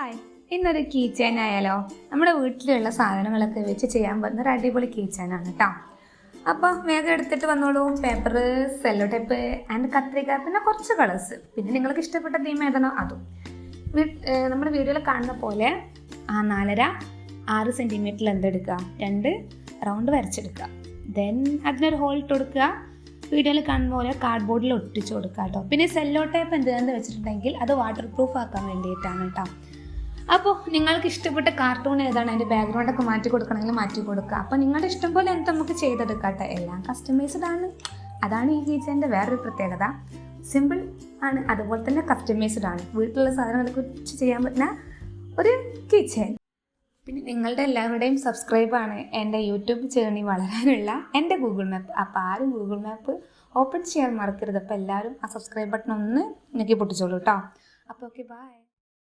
Hi, ഇന്നൊരു key chain ആയാലോ? നമ്മുടെ വീട്ടിലുള്ള സാധനങ്ങളൊക്കെ വെച്ച് ചെയ്യാൻ പറ്റുന്ന ഒരു അടിപൊളി കീ ചെയിനാണ് കേട്ടോ. അപ്പോൾ വേഗം എടുത്തിട്ട് വന്നോളൂ. പേപ്പർ, സെല്ലോ ടേപ്പ് ആൻഡ് കത്രിക, പിന്നെ കുറച്ച് കളേഴ്സ്, പിന്നെ നിങ്ങൾക്ക് ഇഷ്ടപ്പെട്ട തീം ഏതാണോ അതും. നമ്മുടെ വീഡിയോയിൽ കാണുന്ന പോലെ 4.5-6 സെൻറ്റിമീറ്ററിൽ എന്തെടുക്കുക, 2 റൗണ്ട് വരച്ചെടുക്കുക. ദെൻ അതിനൊരു ഹോൾ ഇട്ട് കൊടുക്കുക. വീഡിയോയിൽ കാണുന്ന പോലെ കാർഡ്ബോർഡിൽ ഒട്ടിച്ച് കൊടുക്കുക കേട്ടോ. പിന്നെ സെല്ലോ ടേപ്പ് എന്തിനാന്ന് വെച്ചിട്ടുണ്ടെങ്കിൽ അത് വാട്ടർ പ്രൂഫ് ആക്കാൻ വേണ്ടിയിട്ടാണ് കേട്ടോ. അപ്പോൾ നിങ്ങൾക്ക് ഇഷ്ടപ്പെട്ട കാർട്ടൂൺ ഏതാണ്, അതിൻ്റെ ബാക്ക്ഗ്രൗണ്ടൊക്കെ മാറ്റി കൊടുക്കണമെങ്കിൽ മാറ്റി കൊടുക്കുക. അപ്പോൾ നിങ്ങളുടെ ഇഷ്ടം പോലെ എന്ത് നമുക്ക് ചെയ്തെടുക്കാം കേട്ടോ. എല്ലാം കസ്റ്റമൈസ്ഡ് ആണ്. അതാണ് ഈ കീ ചെയിൻ്റെ വേറൊരു പ്രത്യേകത. സിമ്പിൾ ആണ്, അതുപോലെ തന്നെ കസ്റ്റമൈസ്ഡ് ആണ്. വീട്ടിലുള്ള സാധനങ്ങളൊക്കെ വെച്ച് ചെയ്യാൻ പറ്റുന്ന ഒരു കീ ചെയിൻ. പിന്നെ നിങ്ങളുടെ എല്ലാവരുടെയും സബ്സ്ക്രൈബാണ് എൻ്റെ യൂട്യൂബ് ജേർണി വളരാനുള്ള എൻ്റെ ഗൂഗിൾ മാപ്പ്. അപ്പോൾ ആരും ഗൂഗിൾ മാപ്പ് ഓപ്പൺ ചെയ്യാൻ മറക്കരുത്. അപ്പോൾ എല്ലാവരും ആ സബ്സ്ക്രൈബ് ബട്ടൺ ഒന്ന് ഞെക്കി പൊട്ടിച്ചോളൂ കേട്ടോ. അപ്പോൾ ഓക്കെ, ബൈ.